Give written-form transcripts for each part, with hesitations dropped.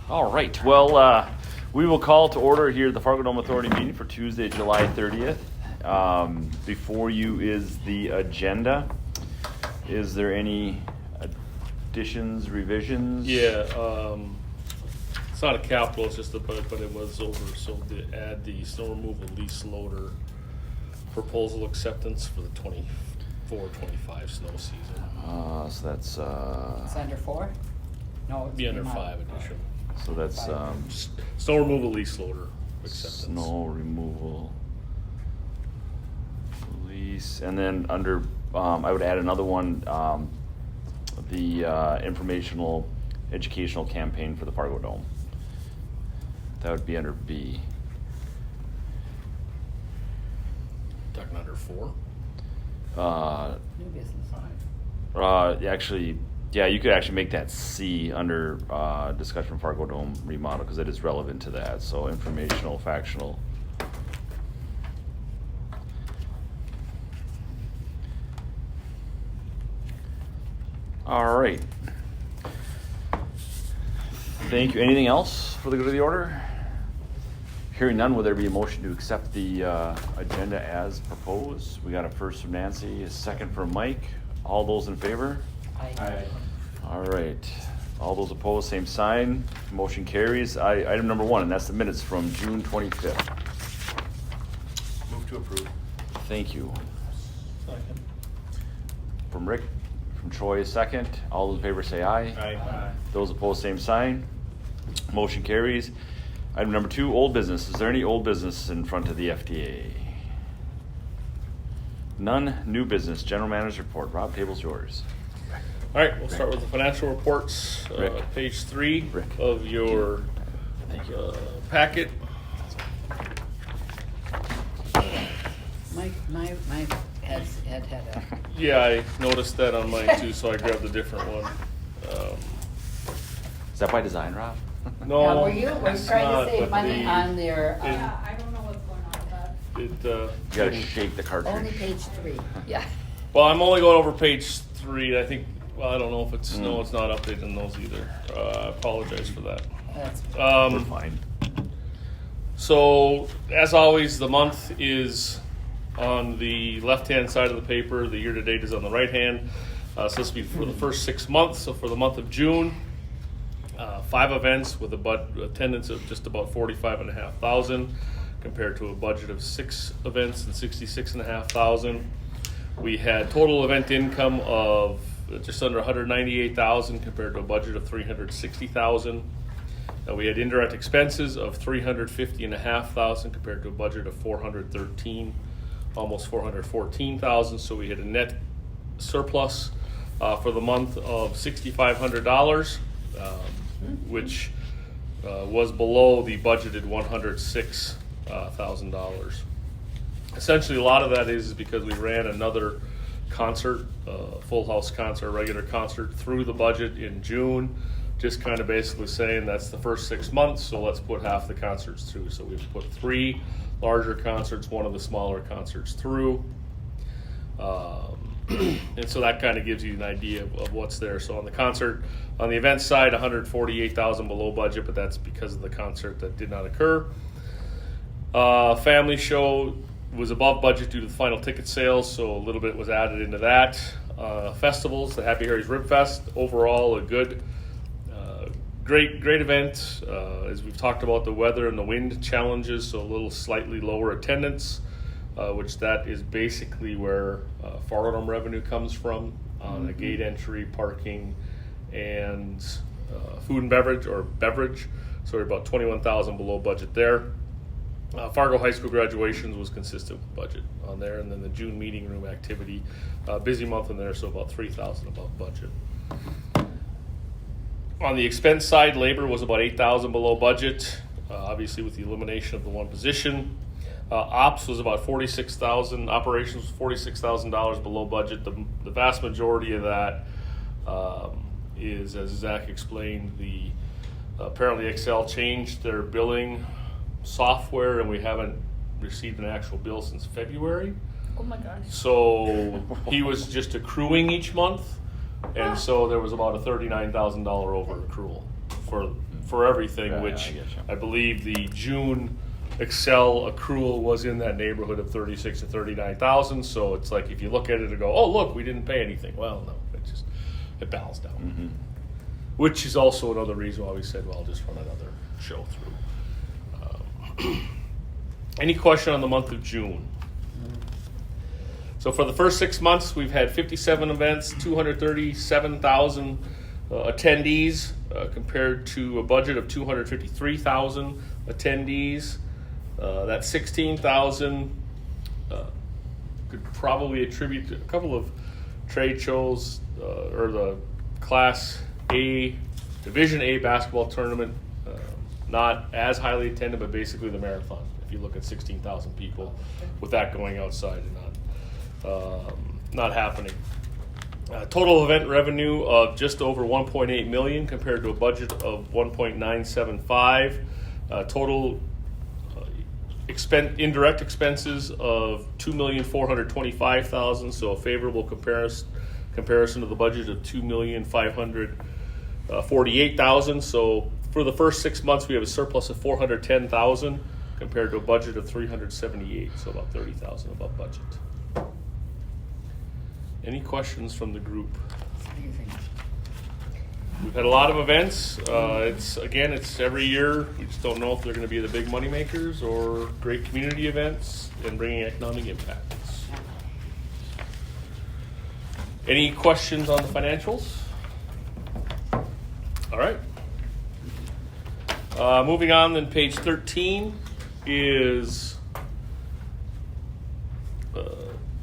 All right. Well, we will call to order here the FARGODOME Authority meeting for Tuesday, July 30th. Before you is the agenda. Is there any additions, revisions? Yeah, it's not a capital, it's just but it was over. So to add the snow removal lease loader proposal acceptance for the 24-25 snow season. So that's It's under 4? No, it's Be under not. 5 addition. so that's Snow removal lease loader acceptance. snow removal lease, and then under I would add another one, the informational educational campaign for the FARGODOME. That would be under B. Talking under 4. New business. Actually, yeah, you could actually make that C under discussion FARGODOME remodel because it is relevant to that. So informational, factional. All right. Thank you. Anything else for the good of the order? Hearing none, will there be a motion to accept the agenda as proposed? We got a first from Nancy, a second from Mike. All those in favor? Aye. All right. All those opposed, same sign. Motion carries. Item number 1, and that's the minutes from June 25th. Move to approve. Thank you. Second. From Rick, from Troy, second. All those in favor say aye. Aye. Those opposed, same sign. Motion carries. Item number 2, old business. Is there any old business in front of the FDA? None. New business. General manager's report. Rob, table's yours. All right, we'll start with the financial reports. Rick. Page 3 Rick. of your Thank you. packet. My head's had a, Yeah, I noticed that on mine too, so I grabbed a different one. Is that by design, Rob? No, now were you it's trying not, to save but money the- on their, Yeah, I don't know what's going on with that. It, You gotta shake the cartridge. only page 3, yeah. well, I'm only going over page 3. I think, well, I don't know if it's, no, Mm. it's not updated in those either. I apologize for that. That's, We're fine. So, as always, the month is on the left-hand side of the paper. The year-to-date is on the right-hand. So this will be for the first 6 months. So for the month of June, 5 events with attendance of just about 45,500 compared to a budget of 6 events and 66,500. We had total event income of just under 198,000 compared to a budget of 360,000. We had indirect expenses of 350,500 compared to a budget of 413, almost 414,000. So we had a net surplus for the month of $6,500, which was below the budgeted $106,000. Essentially, a lot of that is because we ran another concert, full house concert, regular concert through the budget in June. Just kind of basically saying that's the first 6 months, so let's put half the concerts through. So we've put 3 larger concerts, 1 of the smaller concerts through. And so that kind of gives you an idea of what's there. So on the concert, on the event side, 148,000 below budget, but that's because of the concert that did not occur. Family show was above budget due to the final ticket sales, so a little bit was added into that. Festivals, the Happy Harry's Rib Fest, overall a good, great event. As we've talked about, the weather and the wind challenges, so a little slightly lower attendance, which that is basically where FARGODOME revenue comes from on the gate entry, parking, and food and beverage, so we're about 21,000 below budget there. Fargo High School graduations was consistent with budget on there, and then the June meeting room activity, busy month in there, so about 3,000 above budget. On the expense side, labor was about 8,000 below budget, obviously with the elimination of the one position. Ops was about 46,000. Operations was $46,000 below budget. The vast majority of that is, as Zach explained, the apparently Excel changed their billing software, and we haven't received an actual bill since February. Oh my gosh. So he was just accruing each month, and so there was about a $39,000 over accrual for everything, Yeah, which I getcha. I believe the June Excel accrual was in that neighborhood of 36 to 39,000. So it's like if you look at it and go, oh look, we didn't pay anything. Well, no, it balanced out, Mm-hmm. which is also another reason why we said, well, I'll just run another show through. Any question on the month of June? So for the first 6 months, we've had 57 events, 237,000 attendees, compared to a budget of 253,000 attendees. That 16,000 could probably attribute to a couple of trade shows, or the Class A, Division A basketball tournament, not as highly attended, but basically the marathon. If you look at 16,000 people, with that going outside and not happening. Total event revenue of just over 1.8 million compared to a budget of 1.975. Total indirect expenses of 2,425,000. So a favorable comparison to the budget of 2,548,000. So for the first 6 months, we have a surplus of 410,000 compared to a budget of 378. So about 30,000 above budget. Any questions from the group? Amazing. We've had a lot of events. It's every year. We just don't know if they're going to be the big money makers or great community events and bringing economic impacts. Any questions on the financials? All right. Moving on, then page 13 is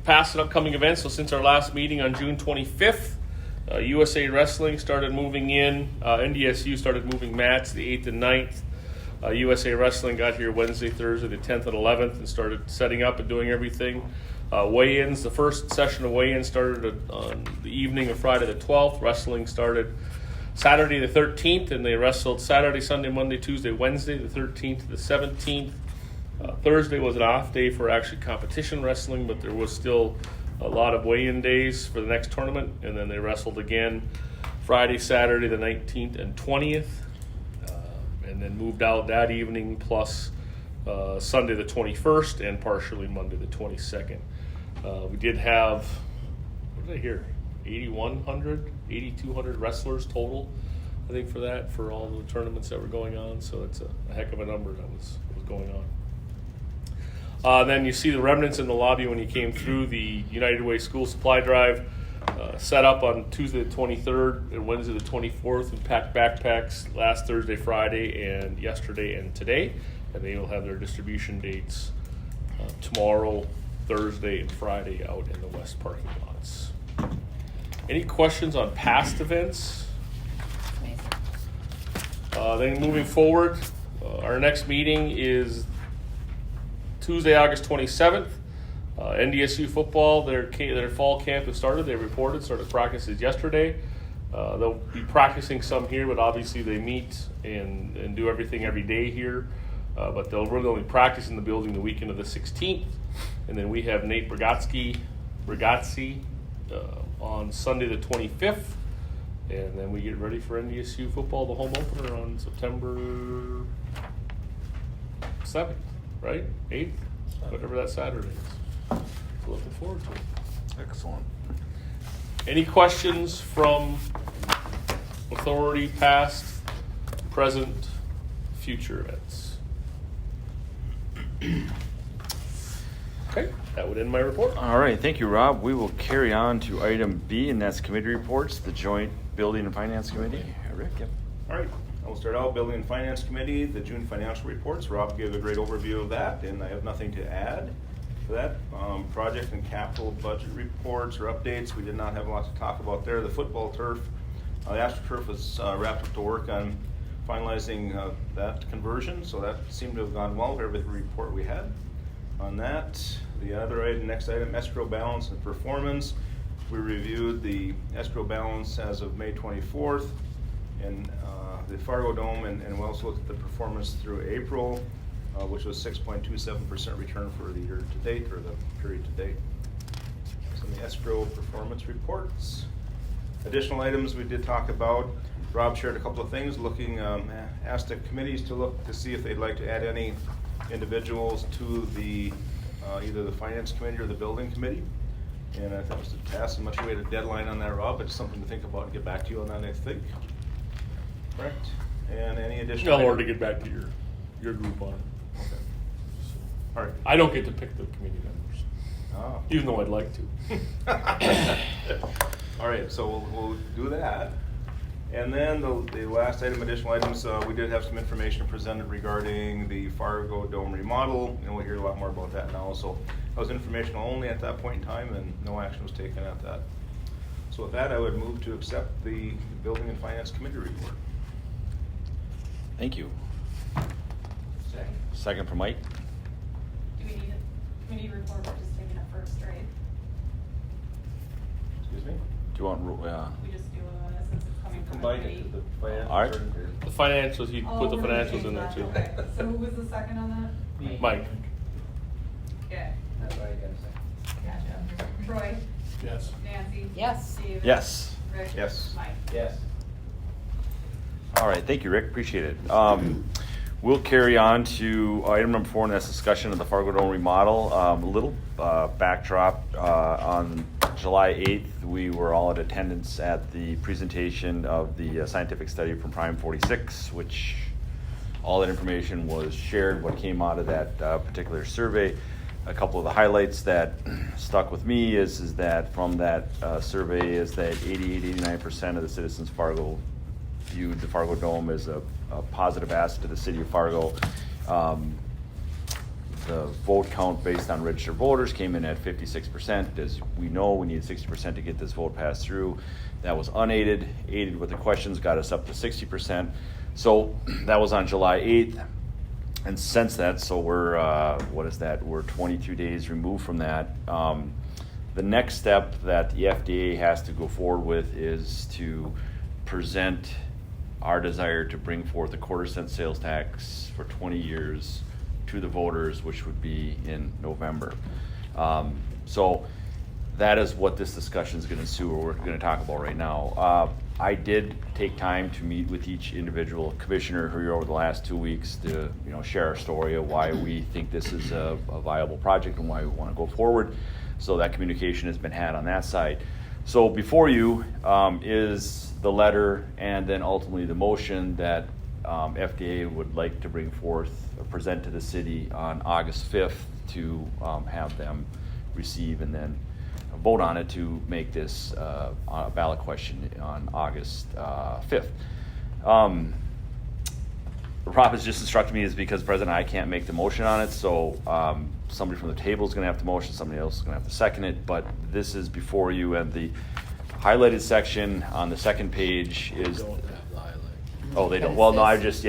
past and upcoming events. So since our last meeting on June 25th, USA Wrestling started moving in. NDSU started moving mats the 8th and 9th. USA Wrestling got here Wednesday, Thursday, the 10th and 11th, and started setting up and doing everything. Weigh-ins, the first session of weigh-ins started on the evening of Friday the 12th. Wrestling started Saturday the 13th, and they wrestled Saturday, Sunday, Monday, Tuesday, Wednesday, the 13th to the 17th. Thursday was an off day for actually competition wrestling, but there was still a lot of weigh-in days for the next tournament, and then they wrestled again Friday, Saturday, the 19th and 20th, and then moved out that evening, plus Sunday the 21st and partially Monday the 22nd. We did have, what did I hear, 8,200 wrestlers total, I think, for all the tournaments that were going on, so it's a heck of a number that was going on. Then you see the remnants in the lobby when you came through the United Way School Supply Drive. Set up on Tuesday the 23rd and Wednesday the 24th, and packed backpacks last Thursday, Friday, and yesterday and today. And they will have their distribution dates tomorrow, Thursday, and Friday out in the west parking lots. Any questions on past events? Amazing. Then moving forward, our next meeting is Tuesday, August 27th. NDSU football, their fall camp has started. They started practices yesterday. They'll be practicing some here, but obviously they meet and do everything every day here. But they'll really only practice in the building the weekend of the 16th. And then we have Nate Bragazzi on Sunday the 25th. And then we get ready for NDSU football, the home opener on September 7th, right? 8th? Whatever that Saturday is. So looking forward to it. Excellent. Any questions from authority, past, present, future events? Okay, that would end my report. All right, thank you, Rob. We will carry on to item B, and that's committee reports, the Joint Building and Finance Committee. Rick, yep. All right, I will start out. Building and Finance Committee, the June financial reports. Rob gave a great overview of that, and I have nothing to add to that. Project and capital budget reports or updates, we did not have a lot to talk about there. The football turf, the AstroTurf was wrapped up to work on finalizing that conversion, so that seemed to have gone well, every report we had on that. The other item, next item, escrow balance and performance. We reviewed the escrow balance as of May 24th, and the FARGODOME, and we also looked at the performance through April, which was 6.27% return for the year to date, or the period to date. Some of the escrow performance reports. Additional items we did talk about. Rob shared a couple of things, asked the committees to look to see if they'd like to add any individuals to the either the finance committee or the building committee. And I think it was a task, I'm not sure we had a deadline on that, Rob, but it's something to think about and get back to you on that, I think. Correct? And any additional? No, or to get back to your group on it. Okay. All right. I don't get to pick the committee members, Oh. even though I'd like to. All right, so we'll do that. And then the last item, additional items, we did have some information presented regarding the FARGODOME remodel, and we'll hear a lot more about that now. So that was informational only at that point in time, and no action was taken at that. So with that, I would move to accept the Building and Finance Committee report. Thank you. Second. Second from Mike. Do we need a committee report or just taking it first, right? Excuse me? Do you want, We just do it since it's coming from the Combine it committee. to the finance. All right. The financials, he put the Oh, we're gonna financials change in there that. too. Okay, so who was the second on that? Mike. Okay, That's why I got a second. gotcha. Troy, Yes. Nancy. Yes. Steve. Yes. Rick. Yes. Mike. Yes. All right, thank you, Rick, appreciate it. We'll carry on to item number 4, and that's discussion of the FARGODOME remodel. A little backdrop, on July 8th, we were all in attendance at the presentation of the scientific study from Prime 46, which all that information was shared, what came out of that particular survey. A couple of the highlights that stuck with me is that from that survey is that 88-89% of the citizens of Fargo viewed the FARGODOME as a positive asset to the city of Fargo. The vote count based on registered voters came in at 56%. As we know, we need 60% to get this vote passed through. That was unaided. Aided with the questions got us up to 60%. So that was on July 8th. And since that, so we're, what is that? We're 22 days removed from that. The next step that the FDA has to go forward with is to present our desire to bring forth a 1/4-cent sales tax for 20 years to the voters, which would be in November. So that is what this discussion is going to ensue, or we're going to talk about right now. I did take time to meet with each individual commissioner here over the last 2 weeks to, share our story of why we think this is a viable project and why we want to go forward. So that communication has been had on that side. So before you is the letter and then ultimately the motion that FDA would like to bring forth or present to the city on August 5th to have them receive and then vote on it to make this a ballot question on August 5th. Rob has just instructed me is because President, I can't make the motion on it, so somebody from the table is going to have to motion, somebody else is going to have to second it, but this is before you, and the highlighted section on the second page is... Don't have the highlight. Oh, they don't. Well, no, I just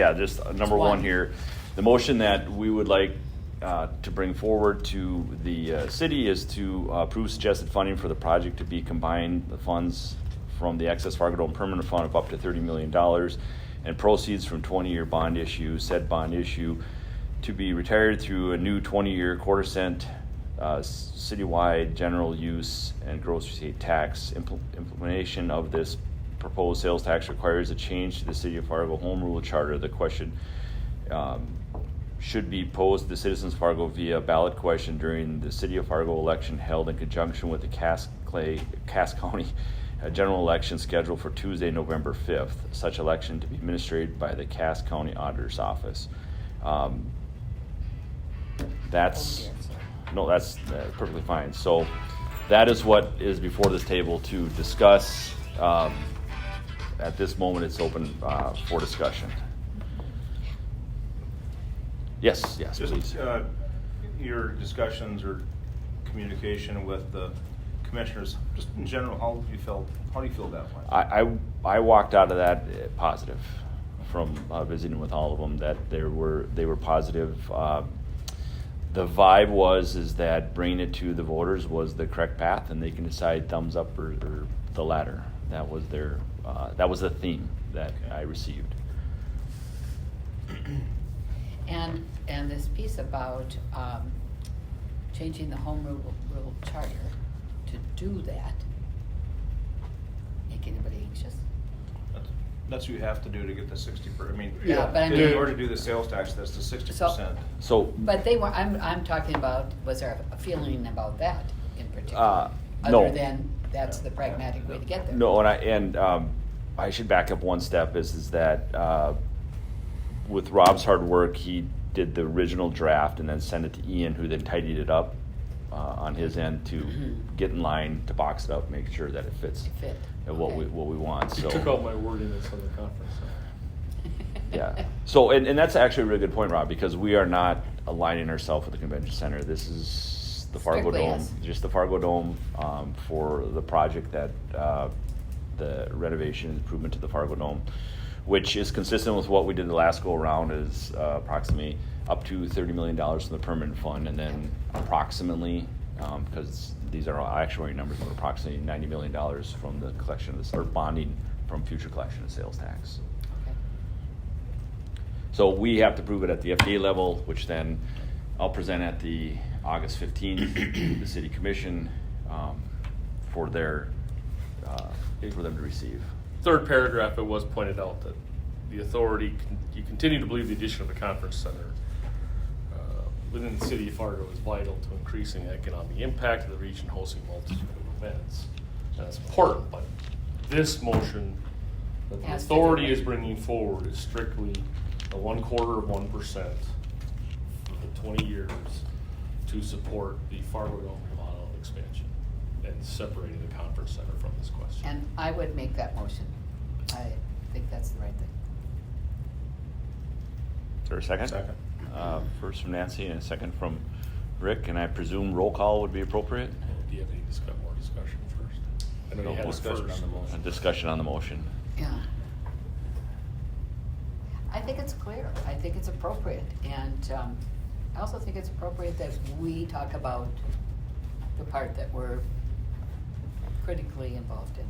number one here. The motion that we would like to bring forward to the city is to approve suggested funding for the project to be combined the funds from the excess FARGODOME permanent fund of up to $30 million and proceeds from 20-year bond issue, said bond issue to be retired through a new 20-year 1/4-cent citywide general use and gross receipt tax. Implementation of this proposed sales tax requires a change to the City of Fargo Home Rule Charter. The question should be posed to the citizens of Fargo via ballot question during the City of Fargo election held in conjunction with the Cass County general election scheduled for Tuesday, November 5th. Such election to be administered by the Cass County Auditor's Office. That's perfectly fine. So that is what is before this table to discuss. At this moment, it's open for discussion. Yes, Just please. your discussions or communication with the commissioners, just in general, how do you feel that way? I walked out of that positive from visiting with all of them, that they were positive. The vibe is that bringing it to the voters was the correct path, and they can decide thumbs up or the latter. That was the theme that I received. And this piece about changing the home rule charter to do that, it make anybody anxious. That's what you have to do to get the 60 I mean, Yeah, but I in mean- order to do the sales tax, that's the 60%. So, But they were, I'm talking about, was there a feeling about that in particular? no. Other than, that's the pragmatic way to get there? no, and I should back up one step is that with Rob's hard work, he did the original draft and then sent it to Ian, who then tidied it up on his end to get in line, to box it up, make sure that it fits Fit. and what Okay. we want. So Took out my wordiness on the conference. yeah. So and that's actually a really good point, Rob, because we are not aligning ourselves with the convention center. This is the Fargo Strictly Dome, us. just the Fargo Dome for the project that the renovation and improvement to the Fargo Dome, which is consistent with what we did the last go around, is approximately up to $30 million from the permanent fund, and then approximately, because these are all actuary numbers, but approximately $90 million from the collection of this, or bonding from future collection of sales tax. Okay. So we have to prove it at the FDA level, which then I'll present at the August 15th, the city commission, for their, for them to receive. Third paragraph, it was pointed out that the authority, you continue to believe the addition of a conference center within the city of Fargo is vital to increasing the economic impact of the region, hosting multitude of events. That's important, but this motion that the Has to authority do is it. bringing forward is strictly a 1/4 of 1% for the 20 years to support the Fargo Dome remodel and expansion and separating the conference center from this question. And I would make that motion. I think that's the right thing. Is there a second? Second. First from Nancy and a second from Rick, and I presume roll call would be appropriate? Do you have any more discussion first? I know No you had it discussion first. on the motion. A discussion on the motion. Yeah. I think it's clear. I think it's appropriate. And I also think it's appropriate that we talk about the part that we're critically involved in,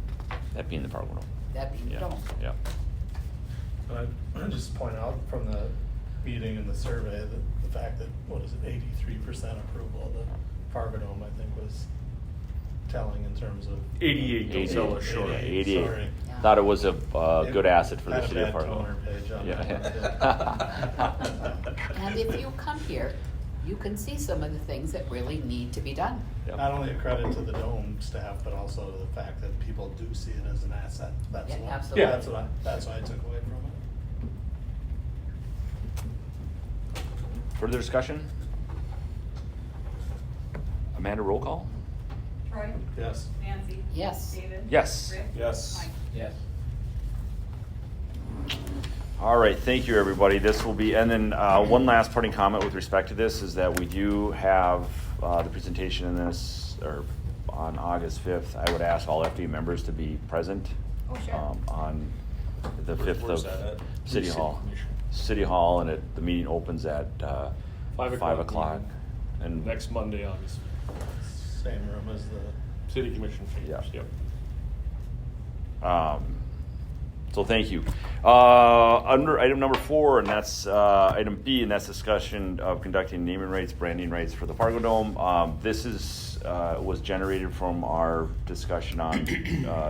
That being the Fargo Dome. that being the Yeah, dome. yeah. I'd just point out from the meeting and the survey that the fact that, 83% approval of the Fargo Dome, I think, was telling in terms of. 88, don't sell us short. 88. Sorry. Yeah. Thought it was a good asset for the Had a city of bad Fargo. toner page on Yeah. And if you come here, you can see some of the things that really need to be done. Yep. Not only a credit to the Dome staff, but also to the fact that people do see it as an asset. That's Yeah, what, absolutely. that's what I took away from it. Further discussion? Amanda, roll call? Troy? Yes. Nancy? Yes. David? Yes. Rick? Yes. Mike? Yes. All right, thank you, everybody. This will be, and then one last parting comment with respect to this is that we do have the presentation in this, or on August 5th. I would ask all FD members to be present Oh, sure. on the 5th Where's of that at? City City Hall. Commission. City Hall, and the meeting opens at 5 o'clock. And Next Monday, August. Same room as the. City Commission chambers, Yeah. yep. So thank you. Under item number 4, and that's item B, and that's discussion of conducting naming rights, branding rights for the Fargo Dome. This is was generated from our discussion on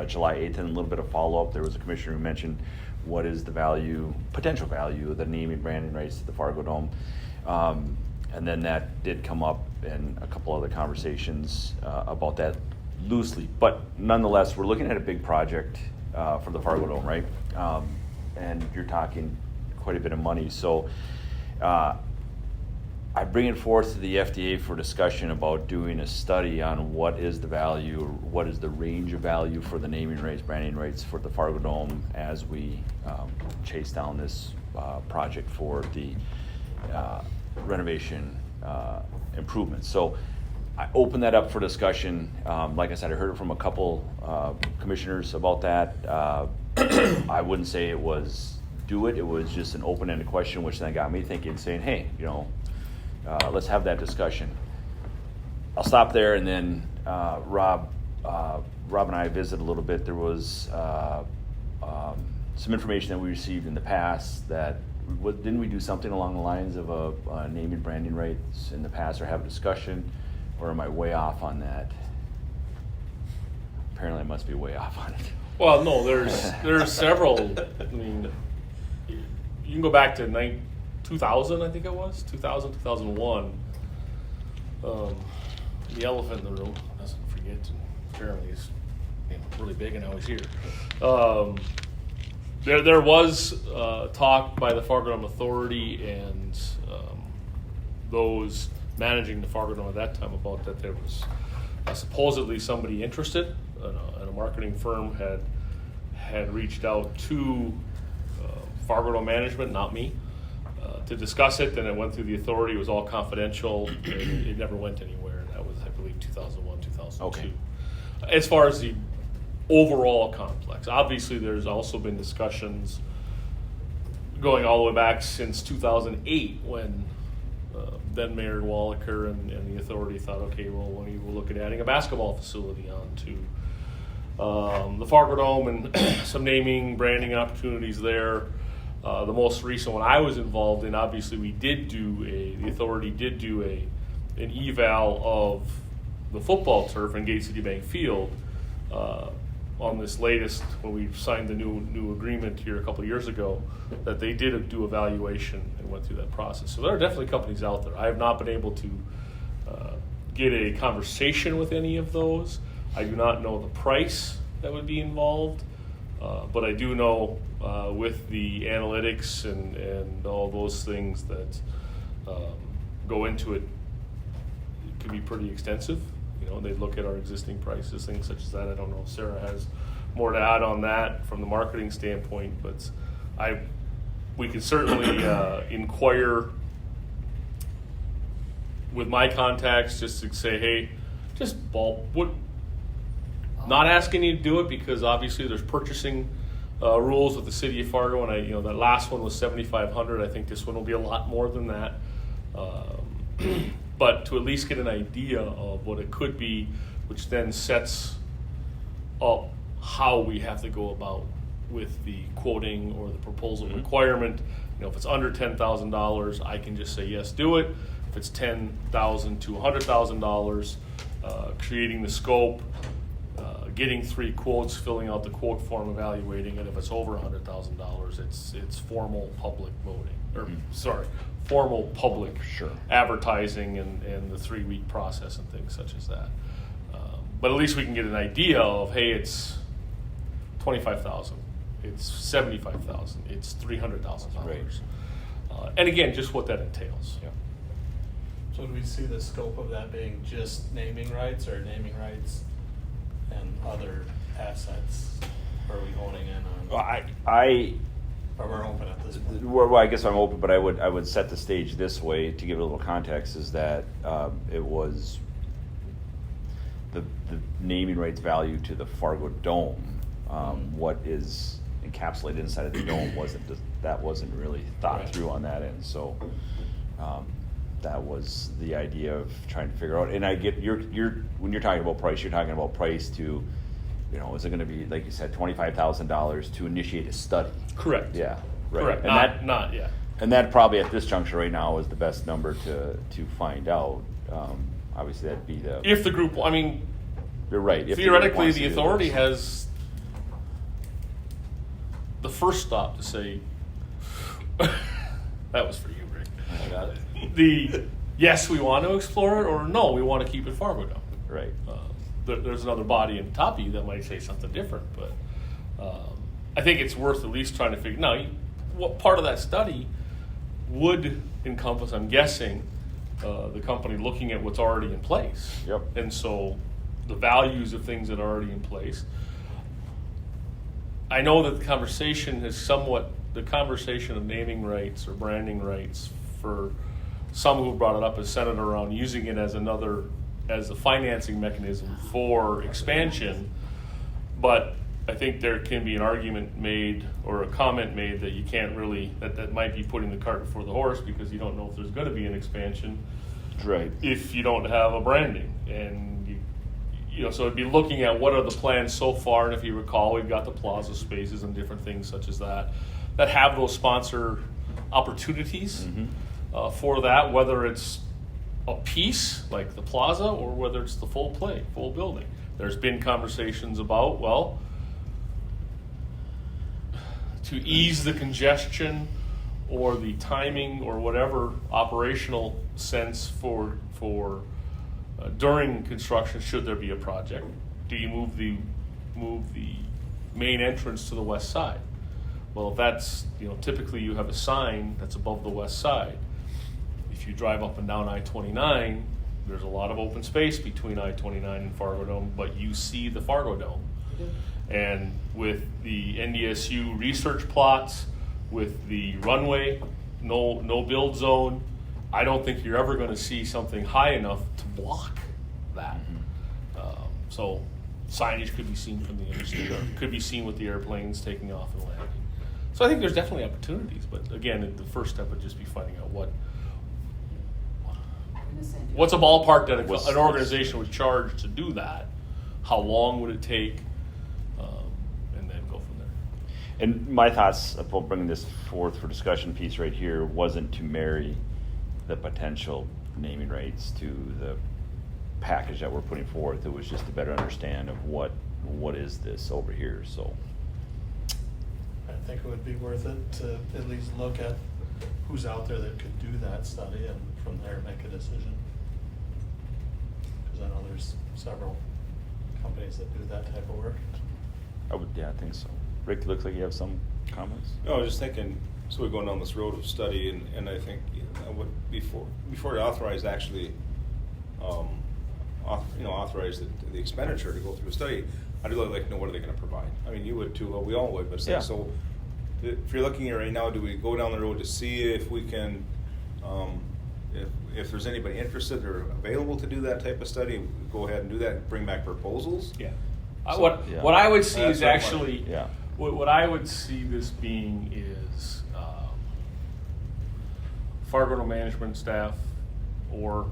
July 8th, and a little bit of follow-up. There was a commissioner who mentioned what is the value, potential value of the naming, branding rights to the Fargo Dome. And then that did come up in a couple other conversations about that loosely. But nonetheless, we're looking at a big project for the Fargo Dome, right? And you're talking quite a bit of money. So I bring it forth to the FDA for discussion about doing a study on what is the value, or what is the range of value for the naming rights, branding rights for the Fargo Dome as we chase down this project for the renovation improvements. So I open that up for discussion. Like I said, I heard it from a couple commissioners about that. I wouldn't say it was do it. It was just an open-ended question, which then got me thinking, saying, hey, let's have that discussion. I'll stop there, and then Rob and I visited a little bit. There was some information that we received in the past that didn't we do something along the lines of a naming branding rights in the past, or have a discussion, or am I way off on that? Apparently I must be way off on it. Well, no, there's several. I mean, you can go back to 2000, I think it was 2000, 2001. The elephant in the room doesn't forget. Apparently, he's really big and now he's here. There was talk by the FARGODOME Authority and those managing the FARGODOME at that time about that there was supposedly somebody interested, and a marketing firm had reached out to FARGODOME management, not me, to discuss it. Then it went through the authority. It was all confidential. And it never went anywhere. And that was, I believe, 2001, 2002. Okay. As far as the overall complex, obviously there's also been discussions going all the way back since 2008 when then Mayor Wallaker and the authority thought, okay, well, we will look at adding a basketball facility onto the FARGODOME and some naming, branding opportunities there. The most recent one I was involved in, obviously the authority did do an eval of the football turf in Gate City Bank Field on this latest, when we signed the new agreement here a couple of years ago, that they did do evaluation and went through that process. So there are definitely companies out there. I have not been able to get a conversation with any of those. I do not know the price that would be involved, but I do know with the analytics and all those things that go into it, it can be pretty extensive. They'd look at our existing prices, things such as that. I don't know if Sarah has more to add on that from the marketing standpoint, but we can certainly inquire with my contacts just to say, hey, just not asking you to do it, because obviously there's purchasing rules with the city of Fargo, and that last one was $7,500. I think this one will be a lot more than that. But to at least get an idea of what it could be, which then sets up how we have to go about with the quoting or the proposal requirement. If it's under $10,000, I can just say yes, do it. If it's $10,000 to $100,000, creating the scope, getting 3 quotes, filling out the quote form, evaluating it. If it's over $100,000, it's formal public voting, formal public advertising and the 3-week process and things such as that. But at least we can get an idea of, hey, it's $25,000, it's $75,000, it's $300,000. Right. And again, just what that entails. Yeah. So do we see the scope of that being just naming rights, or naming rights and other assets? Are we honing in on? Well, or we're open at this point? Well, I guess I'm open, but I would set the stage this way to give it a little context: is that it was the naming rights value to the FARGODOME. What is encapsulated inside of the dome wasn't really thought through on that end. So that was the idea of trying to figure out. And I get when you're talking about price, you're talking about price to, is it going to be, like you said, $25,000 to initiate a study? Correct. Yeah. Right. Correct. And Not yet. And that probably at this juncture right now is the best number to find out. Obviously, that'd be If the group, you're right. If theoretically, wants to the do authority this. has the first stop to say, that was for you, Rick. I got it. Yes, we want to explore it, or no, we want to keep it FARGODOME. Right. There's another body on top of you that might say something different, but I think it's worth at least trying to figure. Now, what part of that study would encompass, I'm guessing, the company looking at what's already in place. Yep. And so the values of things that are already in place. I know that the conversation of naming rights or branding rights, for some who brought it up, is centered around using it as a financing mechanism for expansion. But I think there can be an argument made or a comment made that you can't really, that might be putting the cart before the horse, because you don't know if there's going to be an expansion Right. if you don't have a branding. And so it'd be looking at what are the plans so far. And if you recall, we've got the plaza spaces and different things such as that have those sponsor opportunities for that, whether it's a piece like the plaza or whether it's the full building. There's been conversations about, well, to ease the congestion or the timing or whatever operational sense for during construction, should there be a project, do you move the main entrance to the west side? Well, if that's, typically you have a sign that's above the west side. If you drive up and down I-29, there's a lot of open space between I-29 and FARGODOME, but you see the FARGODOME. And with the NDSU research plots, with the runway, no build zone, I don't think you're ever going to see something high enough to block that. So signage could be seen from the interstate, or could be seen with the airplanes taking off and landing. So I think there's definitely opportunities, but again, the first step would just be finding out what's a ballpark that an organization would charge to do that. How long would it take? And then go from there. And my thoughts about bringing this forth for discussion piece right here wasn't to marry the potential naming rights to the package that we're putting forth. It was just to better understand of what is this over here. So I think it would be worth it to at least look at who's out there that could do that study and from there make a decision. Because I know there's several companies that do that type of work. I think so. Rick, it looks like you have some comments. No, I was just thinking, so we're going down this road of study, and I think I would before you authorize actually, authorize the expenditure to go through a study, I'd really like to know what are they going to provide. I mean, you would too. Well, we all would, but Yeah. so if you're looking at right now, do we go down the road to see if we can, if there's anybody interested or available to do that type of study, go ahead and do that and bring back proposals? Yeah. So- What I would see That's is what I'm actually, Yeah. what I would see this being is FARGODOME management staff or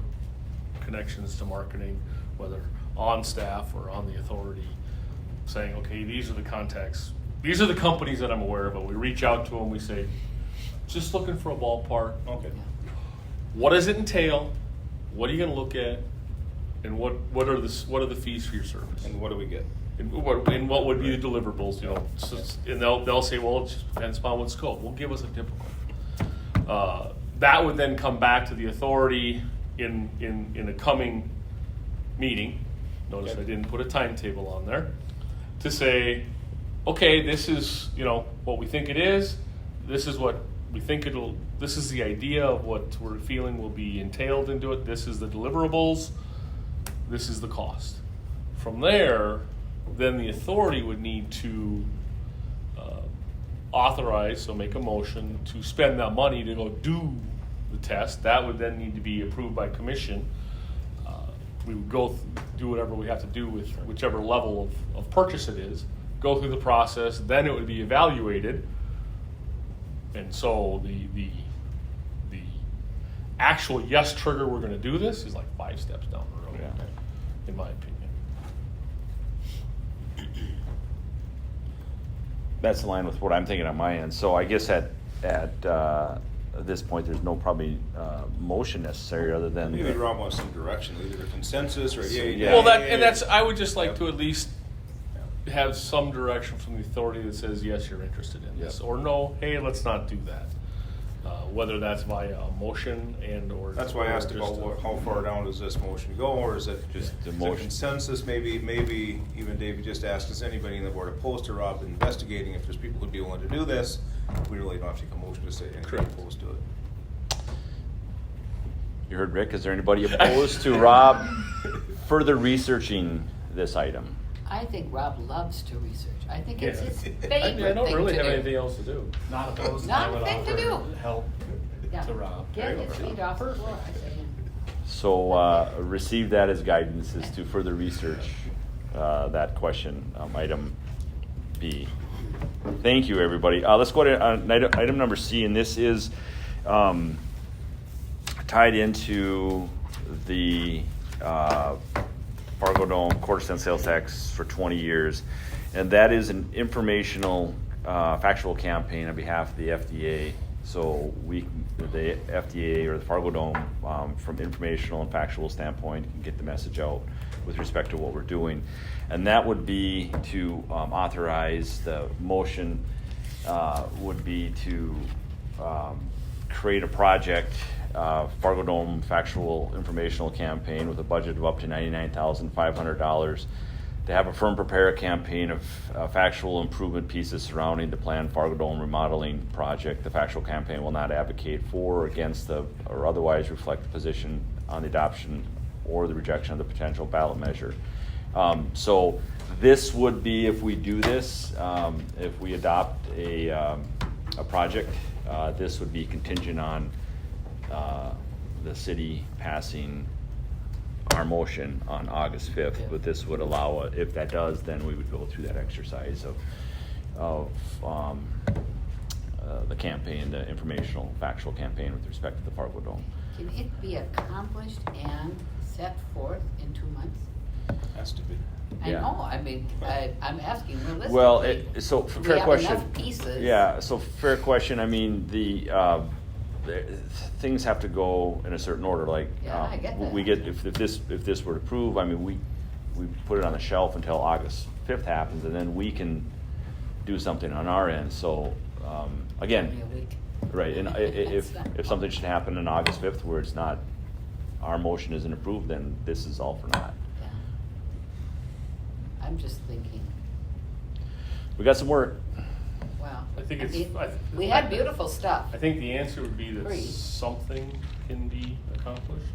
connections to marketing, whether on staff or on the authority, saying, okay, these are the contacts, these are the companies that I'm aware of, but we reach out to them, we say, just looking for a ballpark. Okay. What does it entail? What are you going to look at? And what are the fees for your service? And what do we get? And what would be the deliverables? And they'll say, well, it just depends upon what scope. Well, give us a typical. That would then come back to the authority in a coming meeting. Notice Okay. I didn't put a timetable on there to say, okay, this is what we think it is. This is what we think it'll. This is the idea of what we're feeling will be entailed into it. This is the deliverables. This is the cost. From there, then the authority would need to authorize, so make a motion to spend that money to go do the test. That would then need to be approved by commission. We would do whatever we have to do with whichever level of purchase it is, go through the process, then it would be evaluated. And so the actual yes trigger, we're going to do this, is like 5 steps down the road, Yeah. in my opinion. That's in line with what I'm thinking on my end. So I guess at this point, there's no probably motion necessary other than. Maybe Rob wants some direction, either a consensus or Yeah. Well, I would just like to at least have some direction from the authority that says, yes, you're interested in this, Yeah. or no, hey, let's not do that. Whether that's via a motion or. That's why I asked just about how far down does this motion go, or is it Just the is it motion. consensus? Maybe even David just asked, is anybody in the board opposed to Rob investigating if there's people who'd be willing to do this? We really don't have to take a motion to say anybody Correct. opposed to it. You heard Rick. Is there anybody opposed to Rob further researching this item? I think Rob loves to research. I think Yeah. it's his I favorite don't thing really to have do. anything else to do. Not opposed, Not I would a thing to offer do. help Yeah. to Rob. Get his feet off the floor, I say. So receive that as guidance is to further research that question, item B. Thank you, everybody. Let's go to item number C, and this is tied into the FARGODOME quarter-cent sales tax for 20 years, and that is an informational, factual campaign on behalf of the FDA. So the FDA or the FARGODOME, from informational and factual standpoint, can get the message out with respect to what we're doing. And that would be to authorize the motion would be to create a project, FARGODOME Factual Informational Campaign with a budget of up to $99,500 to have a firm prepare a campaign of factual improvement pieces surrounding the planned FARGODOME remodeling project. The factual campaign will not advocate for or against or otherwise reflect the position on the adoption or the rejection of the potential ballot measure. So this would be, if we do this, if we adopt a project, this would be contingent on the city passing our motion on August 5th, but this would allow, if that does, then we would go through that exercise of the campaign, the informational, factual campaign with respect to the FARGODOME. Can it be accomplished and set forth in 2 months? Has to be. I Yeah. know, I mean, I'm asking realistically. Well, so Do we fair have question. enough pieces? Yeah, so fair question. I mean, the things have to go in a certain order. Like, Yeah, I get that. we get if this were to prove, I mean, we put it on the shelf until August 5th happens, and then we can do something on our end. So again, Only a week. right, and It's if not- something should happen on August 5th where it's not, our motion isn't approved, then this is all for naught. Yeah. I'm just thinking, We got some work. wow. I think it's- mean, I- we had beautiful stuff. I think the answer would be that Free. something can be accomplished.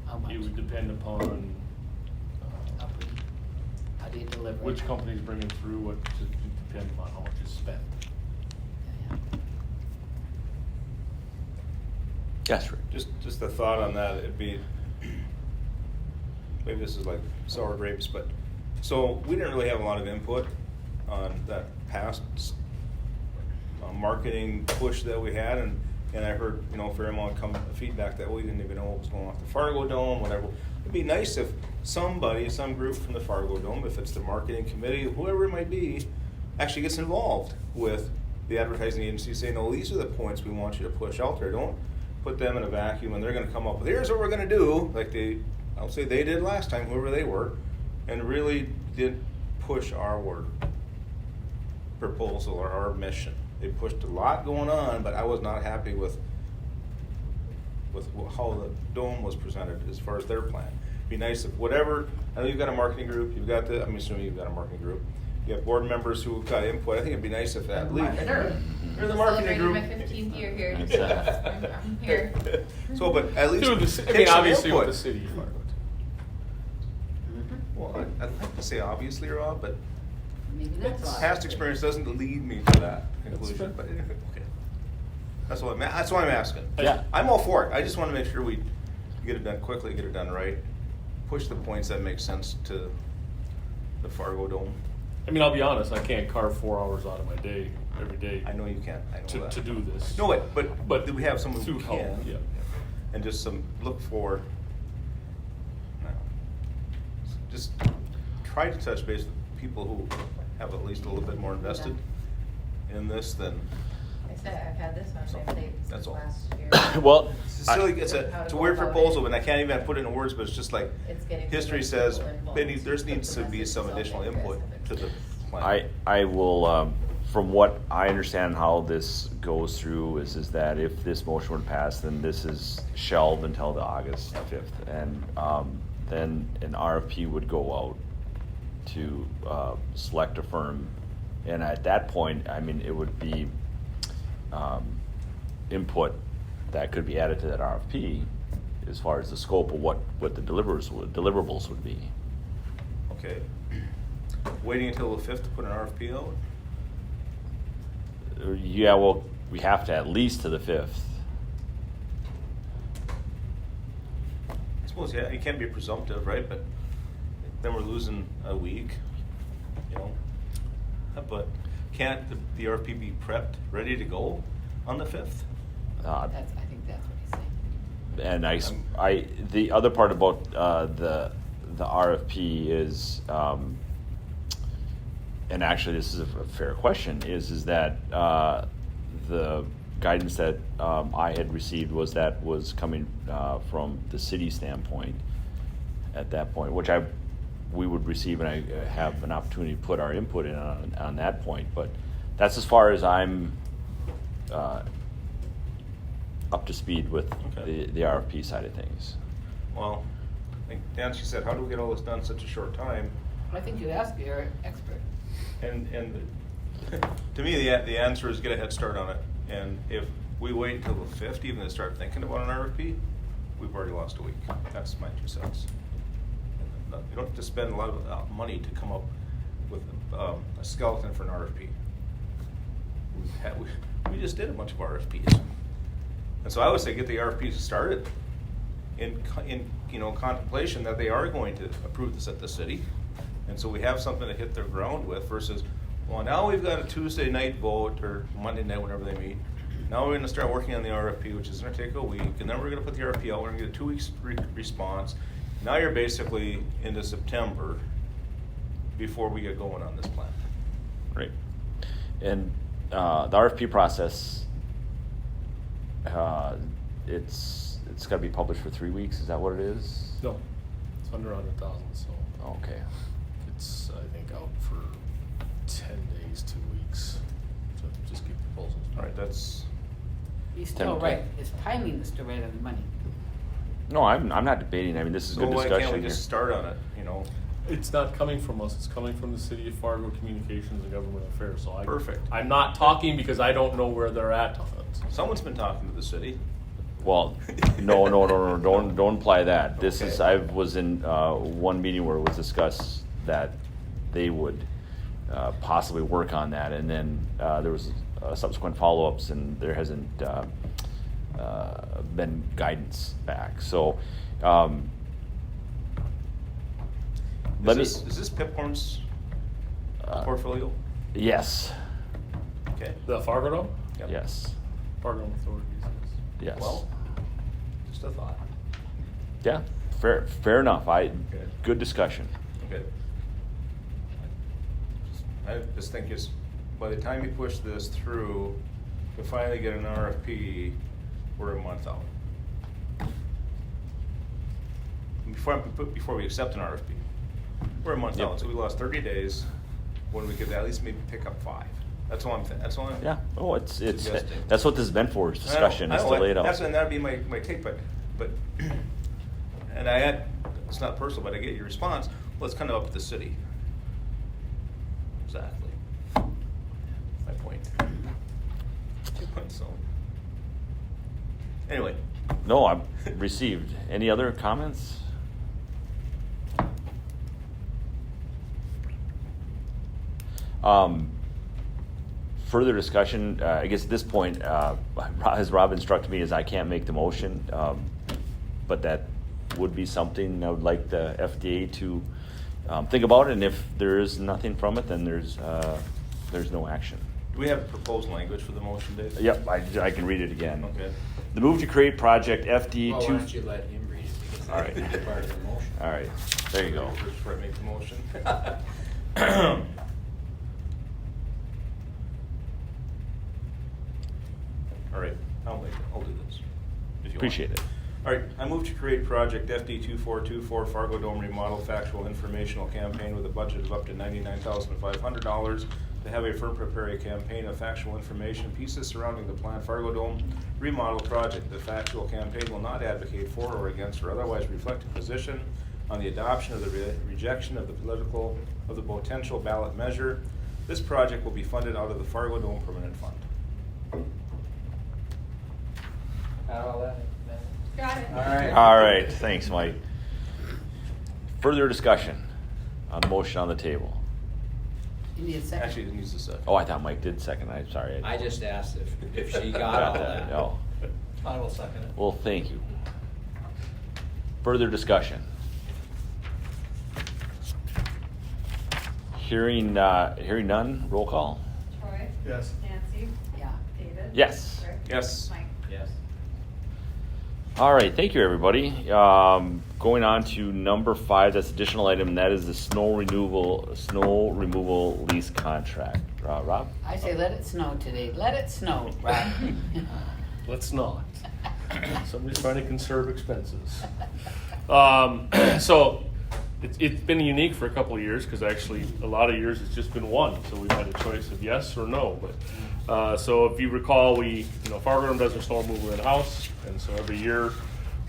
How much? It would depend upon How do you deliver it? which companies bring it through, what, to depend upon how much is spent. Yeah, yeah. Yes, Rick. Just a thought on that, it'd be, maybe this is like sour grapes, but, so we didn't really have a lot of input on that past marketing push that we had, and I heard, a fair amount of feedback that we didn't even know what was going on with the FARGODOME, whatever. It'd be nice if somebody, some group from the FARGODOME, if it's the marketing committee, whoever it might be, actually gets involved with the advertising agency, saying, no, these are the points we want you to push out there. Don't put them in a vacuum and they're gonna come up with, here's what we're gonna do, like I'll say they did last time, whoever they were, and really did push our proposal or our mission. They pushed a lot going on, but I was not happy with how the dome was presented as far as their plan. Be nice if whatever, I know you've got a marketing group, I'm assuming you've got a marketing group, you have board members who got input. I think it'd be nice if at least. You're the marketing group. Celebrating my 15th year here. I'm here. So, but at least Through the, take some obviously with input. the city. Well, I'd like to say obviously, Rob, but Maybe that's all. past experience doesn't lead me to that conclusion. fair. But okay, that's what I'm asking. Yeah. I'm all for it. I just want to make sure we get it done quickly, get it done right, push the points that make sense to the FARGODOME. I mean, I'll be honest, I can't carve 4 hours out of my day, every day. I know you can. I know that. To do this. No, but we have someone who through help, can. yeah. And just some look for. No. Just try to touch base with people who have at least a little bit more invested in this than. I said, I've had this much update That's since all. last year. Well, It's silly. It's a weird proposal, and I can't even put it in words. But it's just like It's getting history people says. involved. There needs Put to the be message some out additional there, input guys. to the plan. I will, from what I understand how this goes through is that if this motion were to pass, then this is shelved until the August 5th. And then an RFP would go out to select a firm. And at that point, I mean, it would be input that could be added to that RFP as far as the scope of what the deliverables would be. Okay. Waiting until the 5th to put an RFP out? Yeah, well, we have to at least to the 5th. I suppose, yeah, you can't be presumptive, right? But then we're losing a week, But can't the RFP be prepped, ready to go on the 5th? I think that's what he's saying. And the other part about the RFP is, and actually this is a fair question, is that the guidance that I had received was coming from the city standpoint at that point, which we would receive, and I have an opportunity to put our input in on that point. But that's as far as I'm up to speed with Okay. the RFP side of things. Well, I think Nancy said, how do we get all this done in such a short time? I think you ask your expert. And to me, the answer is get a head start on it. And if we wait until the 5th even to start thinking about an RFP, we've already lost a week. That's my 2 cents. You don't have to spend a lot of money to come up with a skeleton for an RFP. We just did a bunch of RFPs. And so I would say get the RFPs started in contemplation that they are going to approve this at the city. And so we have something to hit their ground with versus, well, now we've got a Tuesday night vote or Monday night, whenever they meet. Now we're going to start working on the RFP, which is going to take a week, and then we're going to put the RFP out. We're going to get a 2 weeks response. Now you're basically into September before we get going on this plan. Right. And the RFP process, it's got to be published for 3 weeks. Is that what it is? No, it's under 100,000, so Okay. it's, I think, out for 10 days, 2 weeks to just get proposals. All right, that's, He's still right. His timing is still right on the money. No, I'm not debating. I mean, this is so good why discussion can't we here. just start on it, It's not coming from us, it's coming from the City of Fargo Communications and Government Affairs, so Perfect. I'm not talking because I don't know where they're at on it. Someone's been talking to the city. Well, no, don't imply that. This is, Okay. I was in one meeting where it was discussed that they would possibly work on that, and then there was subsequent follow-ups, and there hasn't been guidance back. So, Is this Piphorn's portfolio? Yes, Okay. The FARGODOME? Yep. yes, FARGODOME Authority. yes. Well, just a thought. Yeah, fair enough. Okay. Good discussion. Okay. I just think it's, by the time you push this through, to finally get an RFP, we're a month out. Before we accept an RFP, we're a month Yep. out, so we lost 30 days when we could at least maybe pick up 5. That's all I'm. Yeah. Oh, it's Suggesting. that's what this is meant for. Is discussion. I Is know, to lay it out. that'd be my take, but and it's not personal, but I get your response. Well, it's kind of up to the city. Exactly. My point. So, anyway, No, I've received. Any other comments? Further discussion, I guess at this point, as Rob instructed me, is I can't make the motion, but that would be something I would like the FDA to think about, and if there is nothing from it, then there's no action. do we have proposed language for the motion, Dave? Yep, I can read it again. Okay. The move to create project FD Well, why 2. don't you let him read it, because All right. that's part of the motion. All right, there you go. First, before I make the motion. All right, I'll do this. If you Appreciate want. it. All right, I move to create project FD 2424 Fargo Dome Remodel Factual Informational Campaign with a budget of up to $99,500 to have a firm prepare a campaign of factual information pieces surrounding the planned Fargo Dome remodel project. The factual campaign will not advocate for or against or otherwise reflect a position on the adoption or the rejection of the potential ballot measure. This project will be funded out of the Fargo Dome Permanent Fund. Got all that? Got it. All right. All right, thanks, Mike. Further discussion on the motion on the table. You need a second? Actually, it needs a second. Oh, I thought Mike did second. I'm sorry. I just asked if she got all that. No. I will second it. Well, thank you. Further discussion. Hearing none, roll call. Troy? Yes. Nancy? Yeah. David? Yes. Rick? Yes. Mike? Yes. All right, thank you, everybody. Going on to number 5, that's additional item, and that is the snow removal lease contract. Rob? I say let it snow today. Let it snow, Rob. Let's not. Somebody's trying to conserve expenses. So it's been unique for a couple of years because actually a lot of years it's just been one, so we've had a choice of yes or no. But so if you recall, FARGODOME does their snow removal in house, and so every year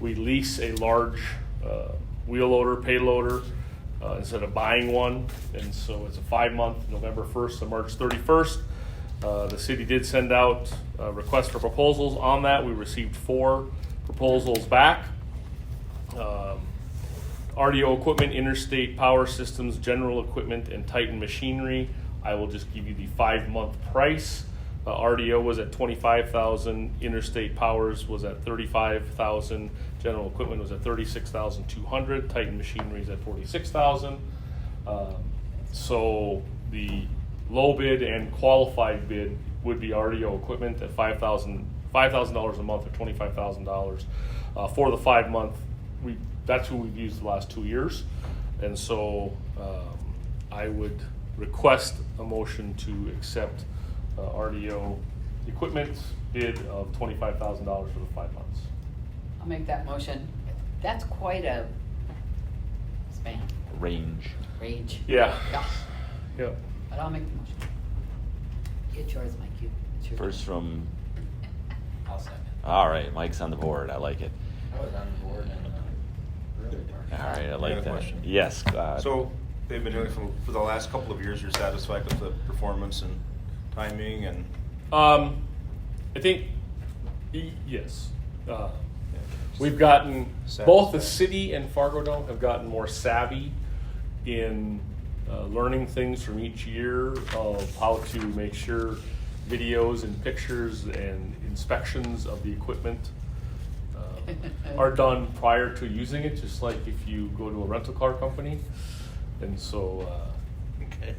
we lease a large wheel loader, pay loader, instead of buying one, and so it's a 5-month, November 1st to March 31st. The city did send out requests for proposals on that. We received 4 proposals back. RDO equipment, Interstate Power Systems, General Equipment, and Titan Machinery. I will just give you the 5-month price. RDO was at $25,000. Interstate Powers was at $35,000. General Equipment was at $36,200. Titan Machinery is at $46,000. So the low bid and qualified bid would be RDO Equipment at $5,000 a month, or $25,000 for the 5-month. That's who we've used the last 2 years, and so I would request a motion to accept RDO Equipment bid of $25,000 for the 5 months. I'll make that motion. That's quite a span, Range. range. Yeah. Yeah, Yep. but I'll make the motion. Get yours, Mike. It's your First turn. from, I'll second. all right, Mike's on the board. I like it. I was on the board in the early part. All right, I I like got a that. question. Yes, So they've been doing it for the last couple of years. You're satisfied with the performance and timing and? I think yes. We've gotten, both the city and FARGODOME have gotten more savvy in learning things from each year of how to make sure videos and pictures and inspections of the equipment are done prior to using it, just like if you go to a rental car company. And so, Okay.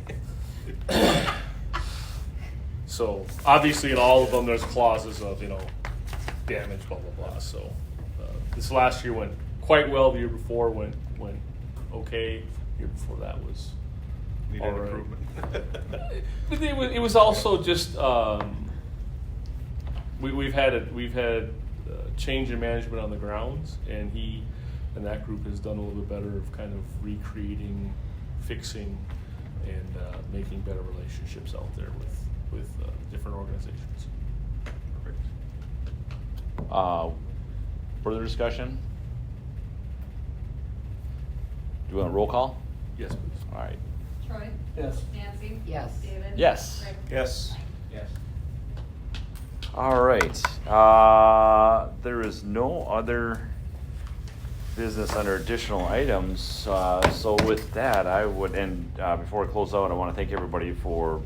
so obviously in all of them, there's clauses of, damage, blah, blah, blah. So this last year went quite well. The year before went okay. The year before that was Needed all right. improvement. But it was also just we've had change in management on the grounds, and he and that group has done a little bit better of kind of recreating, fixing, and making better relationships out there with different organizations. Perfect. Further discussion? Do you want a roll call? Yes, please. All right. Troy? Yes. Nancy? Yes. David? Yes. Rick? Yes. Yes. All right. There is no other business under additional items. So with that, I would, and before I close out, I want to thank everybody for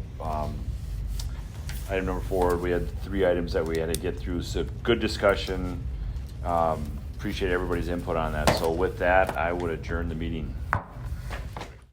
item number 4. We had 3 items that we had to get through. So good discussion. Appreciate everybody's input on that. So with that, I would adjourn the meeting.